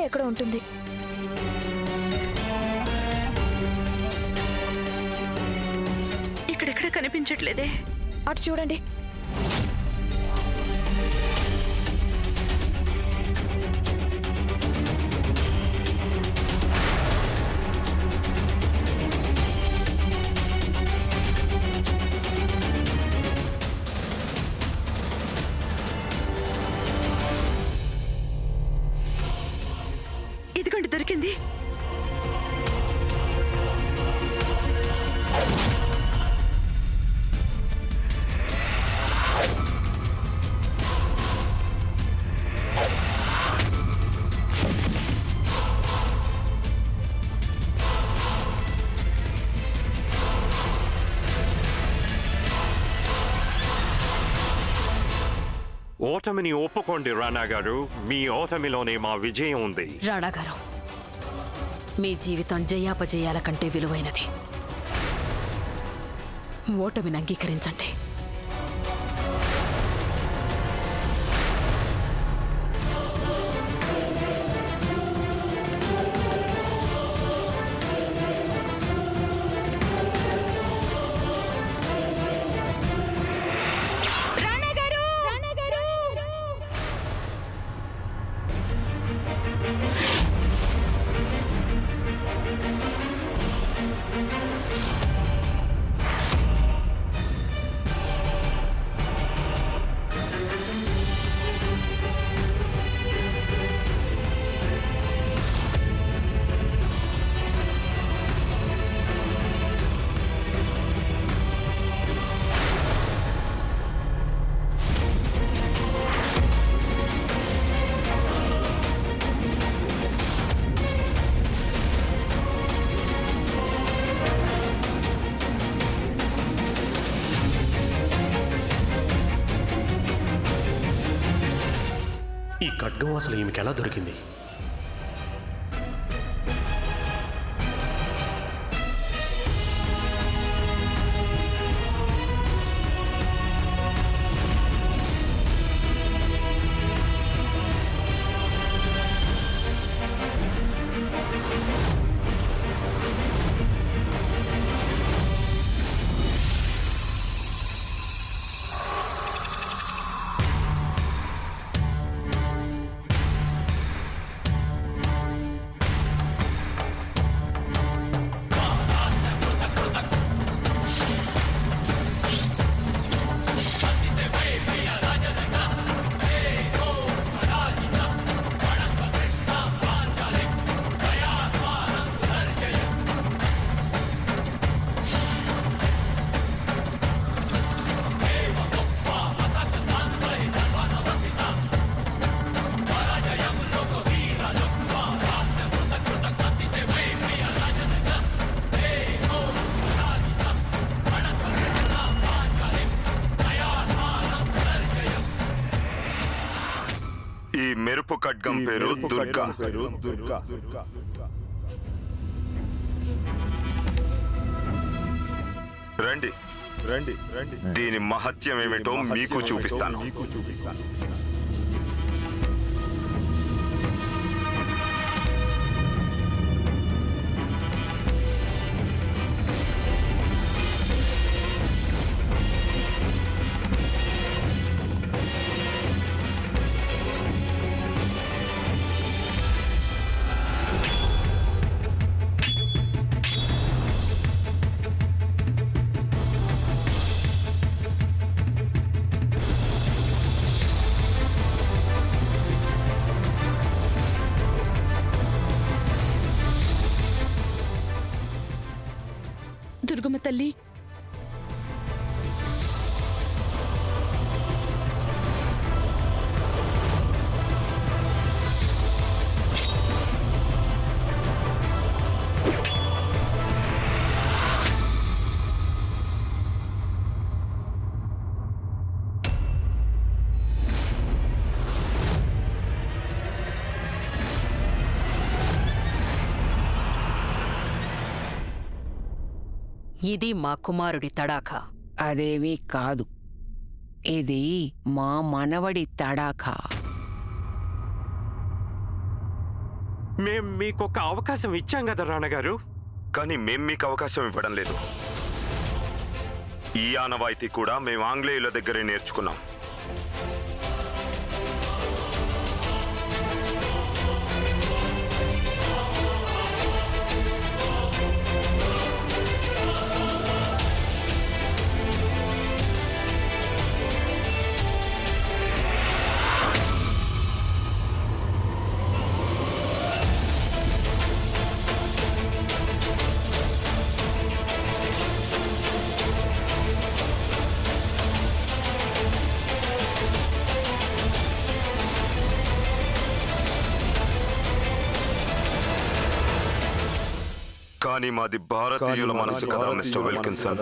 ఎక్కడ ఉంటుంది. ఇక్కడెక్కడ కనిపించట్లేదే. అటు చూడండి. ఇదిగోండి, దొరికింది. ఓటమిని ఒప్పుకోండి రాణా గారు. మీ ఓటమిలోనే మా విజయం ఉంది. రాణా గారు, మీ జీవితం జయాపజయాల కంటే విలువైనది. ఓటమిని అంగీకరించండి. ఈ ఖడ్గం అసలు ఈమెకి ఎలా దొరికింది? ఈ మెరుపు ఖడ్గం పేరు దుర్గా. రండి రండి రండి, దీని మహత్యం ఏమిటో మీకు చూపిస్తాను. దుర్గమ్మ తల్లి, ఇది మా కుమారుడి తడాఖా. అదేమీ కాదు, ఇది మా మనవడి తడాఖా. మేం మీకొక అవకాశం ఇచ్చాం కదా రాణగారు. కానీ మేం మీకు అవకాశం ఇవ్వడం లేదు. ఈ ఆనవాయితీ కూడా మేము ఆంగ్లేయుల దగ్గరే నేర్చుకున్నాం. కానీ మాది భారతీయుల మనసు కదా మిస్టర్ విల్కిన్సన్.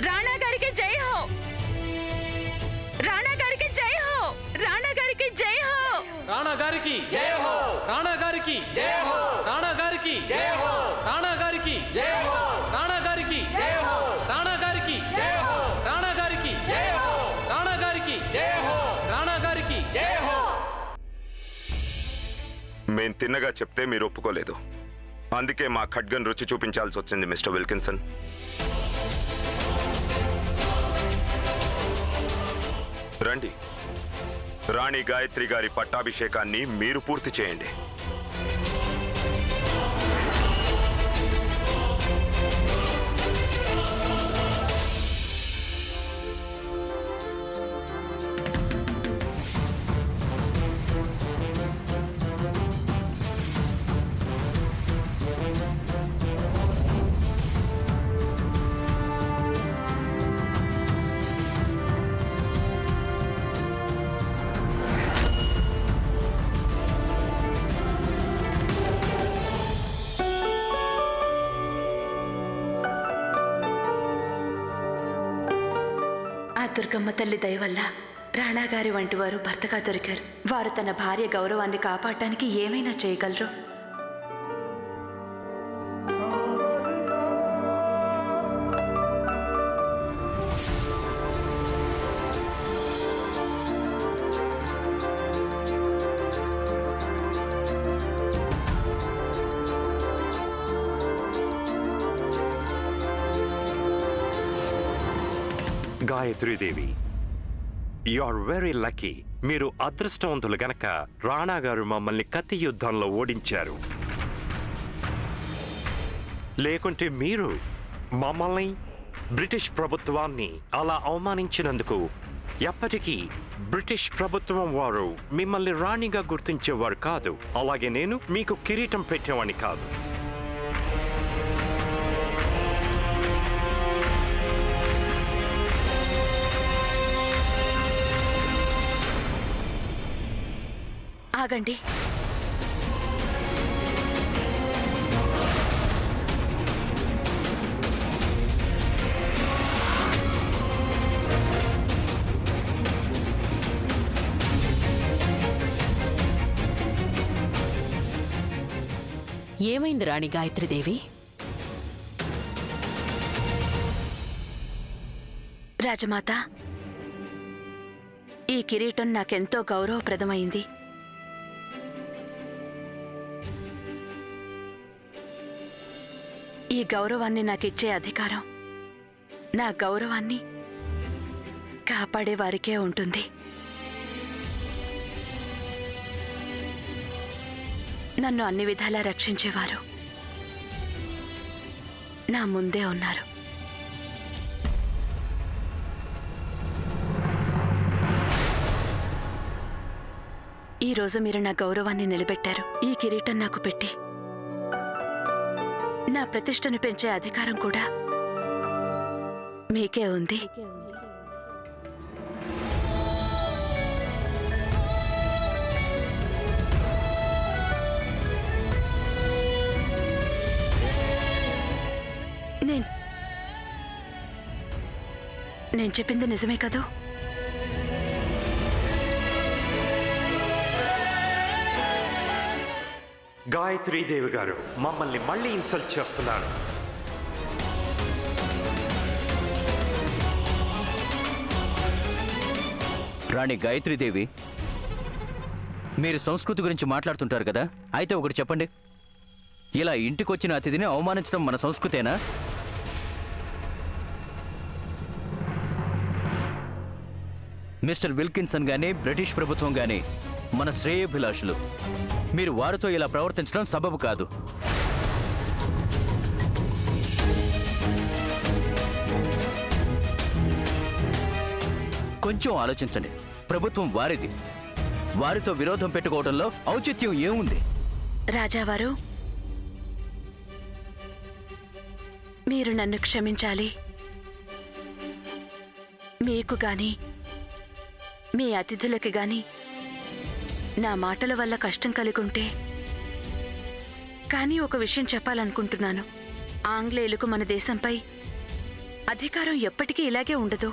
రాణా గారికి జై హో, రాణా గారికి జై హో, రాణా గారికి జై హో, రాణా గారికి జై హో, రాణా గారికి జై హో, రాణా గారికి జై హో, రాణా గారికి జై హో, రాణా గారికి జై హో, రాణా గారికి జై హో. మేం తిన్నగా చెప్తే మీరు ఒప్పుకోలేదు. అందుకే మా ఖడ్గన్ రుచి చూపించాల్సి వచ్చింది మిస్టర్ విల్కిన్సన్. రండి, రాణి గాయత్రి గారి పట్టాభిషేకాన్ని మీరు పూర్తి చేయండి. దుర్గమ్మ తల్లి దయ వల్ల రాణాగారి వంటి వారు భర్తగా దొరికారు. వారు తన భార్య గౌరవాన్ని కాపాడటానికి ఏమైనా చేయగలరు. Gayatri Devi, you are very lucky. మీరు అదృష్టవంతులు గనక రాణా గారు మమ్మల్ని కత్తి యుద్ధంలో ఓడించారు. లేకుంటే మీరు మమ్మల్ని, బ్రిటిష్ ప్రభుత్వాన్ని అలా అవమానించినందుకు ఎప్పటికీ బ్రిటిష్ ప్రభుత్వం వారు మిమ్మల్ని రాణిగా గుర్తించేవారు కాదు. అలాగే నేను మీకు కిరీటం పెట్టేవాడిని కాదు. ఆగండి. ఏమైంది రాణి గాయత్రీదేవి? రాజమాత, ఈ కిరీటం నాకెంతో గౌరవప్రదమైంది. ఈ గౌరవాన్ని నాకిచ్చే అధికారం నా గౌరవాన్ని కాపాడే వారికే ఉంటుంది. నన్ను అన్ని విధాలా రక్షించేవారు నా ముందే ఉన్నారు. ఈరోజు మీరు నా గౌరవాన్ని నిలబెట్టారు. ఈ కిరీటం నాకు పెట్టి నా ప్రతిష్టను పెంచే అధికారం కూడా మీకే ఉంది. నేను చెప్పింది నిజమే కదూ? గాయత్రీదేవి గారు మమ్మల్ని మళ్ళీ ఇన్సల్ట్ చేస్తున్నారు. రాణి గాయత్రీదేవి, మీరు సంస్కృతి గురించి మాట్లాడుతుంటారు కదా, అయితే ఒకటి చెప్పండి. ఇలా ఇంటికొచ్చిన అతిథిని అవమానించడం మన సంస్కృతేనా? మిస్టర్ విల్కిన్సన్ గానీ బ్రిటిష్ ప్రభుత్వం గానీ మన శ్రేయోభిలాషులు. మీరు వారితో ఇలా ప్రవర్తించడం సబబు కాదు. కొంచెం ఆలోచించండి. ప్రభుత్వం వారిది. వారితో విరోధం పెట్టుకోవడంలో ఔచిత్యం ఏముంది? రాజావారు, మీరు నన్ను క్షమించాలి. మీకు గాని మీ అతిథులకి గాని నా మాటల వల్ల కష్టం కలిగుంటే, కానీ ఒక విషయం చెప్పాలనుకుంటున్నాను. ఆంగ్లేయులకు మన దేశంపై అధికారం ఎప్పటికీ ఇలాగే ఉండదు.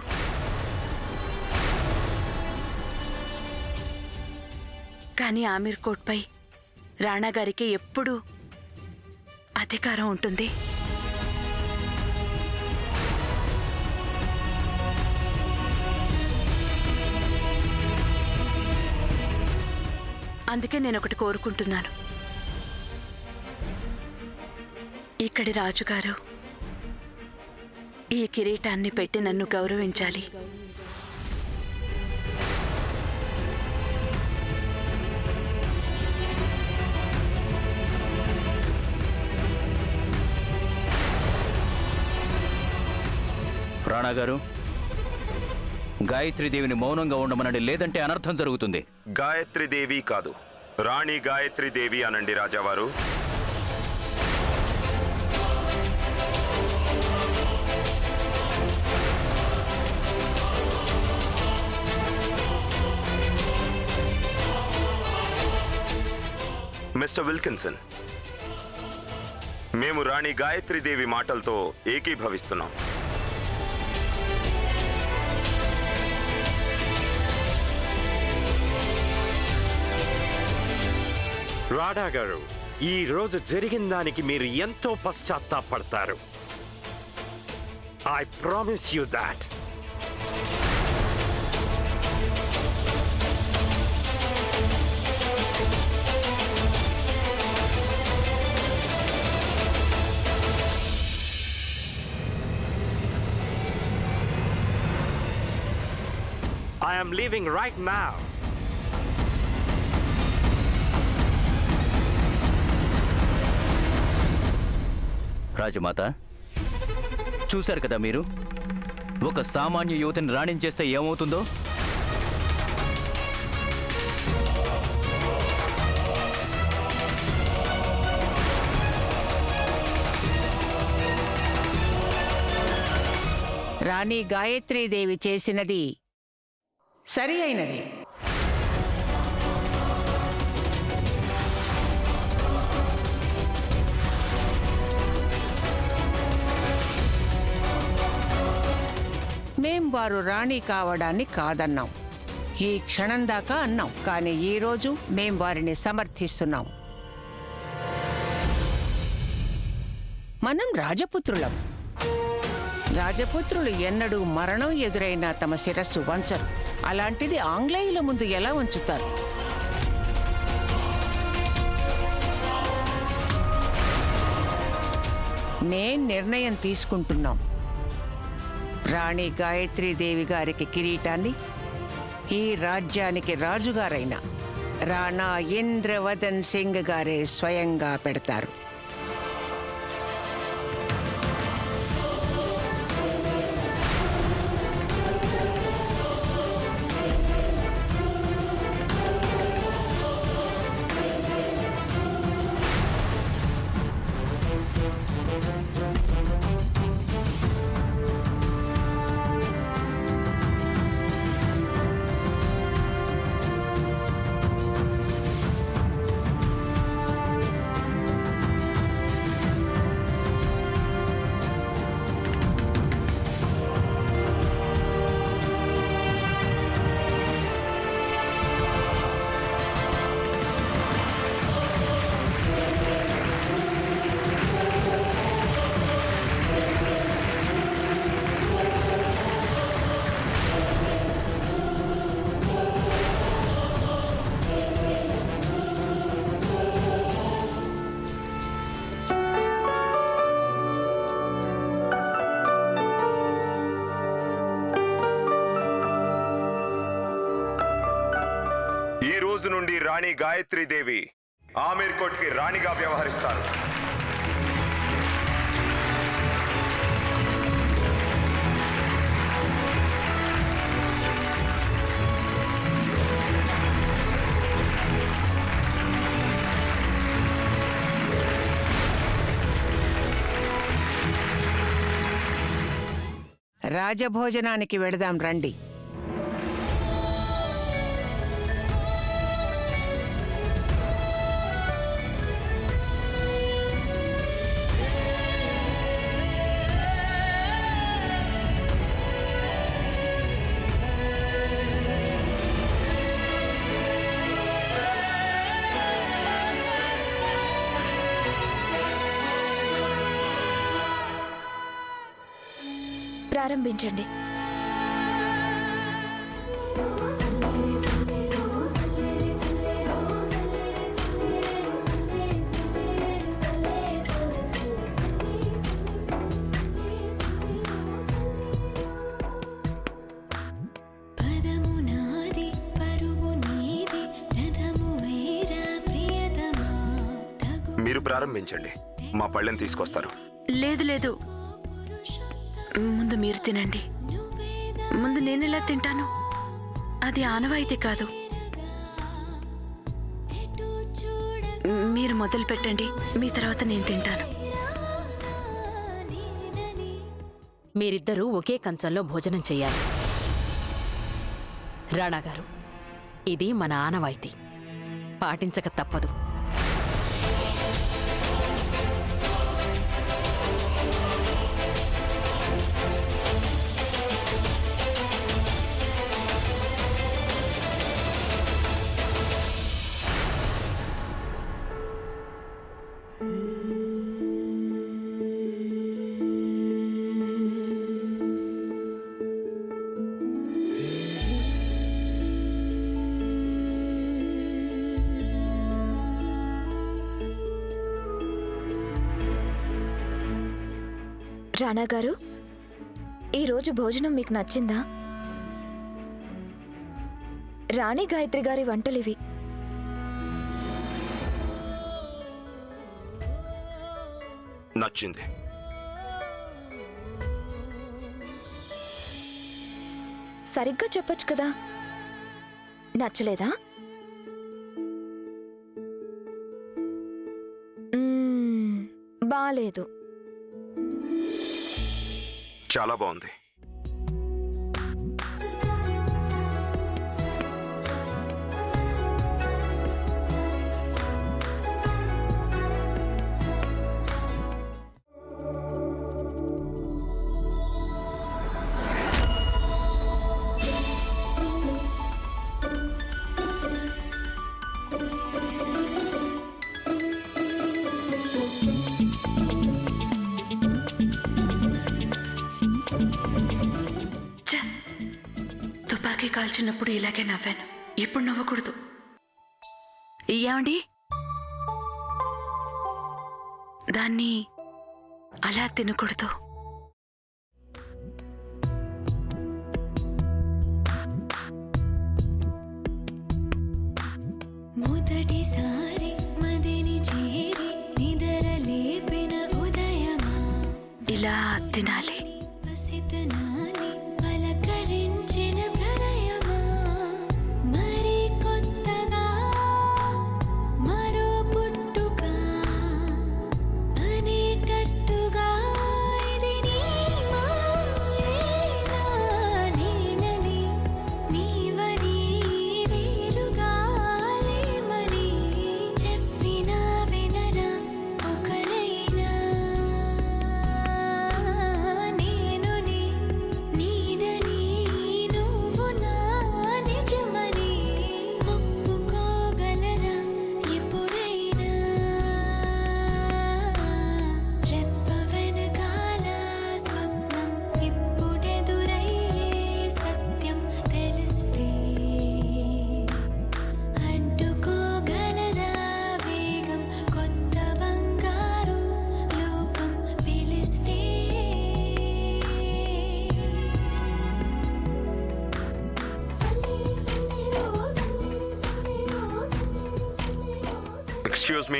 కానీ ఆమీర్ కోట్పై రాణా గారికి ఎప్పుడూ అధికారం ఉంటుంది. అందుకే నేను ఒకటి కోరుకుంటున్నాను. ఇక్కడి రాజుగారు ఈ కిరీటాన్ని పెట్టి నన్ను గౌరవించాలి. రాణా గారు, గాయత్రీదేవిని మౌనంగా ఉండమనండి, లేదంటే అనర్థం జరుగుతుంది. గాయత్రీదేవి కాదు, రాణి గాయత్రీదేవి అనండి రాజావారు. మిస్టర్ విల్కిన్సన్, మేము రాణి గాయత్రీదేవి మాటలతో ఏకీభవిస్తున్నాం. రాణా గారు, ఈ రోజు జరిగిన దానికి మీరు ఎంతో పశ్చాత్తాపడతారు. I promise you that. I am leaving right now. Rajamata, చూశారు కదా మీరు, ఒక సామాన్య యువతిని రాణించేస్తే ఏమవుతుందో. రాణి గాయత్రీదేవి చేసినది సరి అయినది. మేం వారు రాణి కావడాన్ని కాదన్నాం, ఈ క్షణం దాకా అన్నాం. కానీ ఈరోజు మేం వారిని సమర్థిస్తున్నాం. మనం రాజపుత్రులం. రాజపుత్రులు ఎన్నడూ మరణం ఎదురైనా తమ శిరస్సు వంచరు. అలాంటిది ఆంగ్లేయుల ముందు ఎలా వంచుతారు? నేను నిర్ణయం తీసుకుంటున్నాం. రాణి గాయత్రీదేవి గారికి కిరీటాన్ని ఈ రాజ్యానికి రాజుగారైన రాణా ఇంద్రవదన్ సింగ్ గారే స్వయంగా పెడతారు. రోజు నుండి రాణి గాయత్రి దేవి ఆమీర్ కోట్కి రాణిగా వ్యవహరిస్తారు. రాజభోజనానికి వెళదాం రండి. ప్రారంభించండి. మీరు ప్రారంభించండి, మా పళ్ళెం తీసుకొస్తారు. లేదు లేదు, ముందు మీరు తినండి. ముందు నేనెలా తింటాను? అది ఆనవాయితీ కాదు. మీరు మొదలు పెట్టండి, మీ తర్వాత నేను తింటాను. మీరిద్దరూ ఒకే కంచంలో భోజనం చెయ్యాలి. రాణా గారు, ఇది మన ఆనవాయితీ, పాటించక తప్పదు. రాణా గారు, ఈరోజు భోజనం మీకు నచ్చిందా? రాణి గాయత్రి గారి వంటలివి. నచ్చింది. సరిగ్గా చెప్పొచ్చు కదా. నచ్చలేదా? బాలేదు. చాలా బాగుంది. తుపాకీ కాల్చినప్పుడు ఇలాగే నవ్వాను, ఇప్పుడు నవ్వకూడదు. ఏమండి, దాన్ని అలా తినకూడదు. మొదటిసారి మదిని చేరి నిదర లేపిన ఉదయమా, ఇలా తినాలి. పసితనాన్ని పలకరించిన ప్రణయమా, మరి కొత్తగా మరో పుట్టుక అనేటట్టుగా ఇది నీ మాయేనా, నేనని నీవని వేరుగా లేమని చెప్పినా వినరా ఒకరైనా, ఎక్స్క్యూజ్ మీ.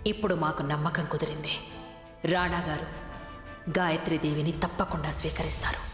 ఇప్పుడు మాకు నమ్మకం కుదిరింది. రాణా గారు గాయత్రీదేవిని తప్పకుండా స్వీకరిస్తారు.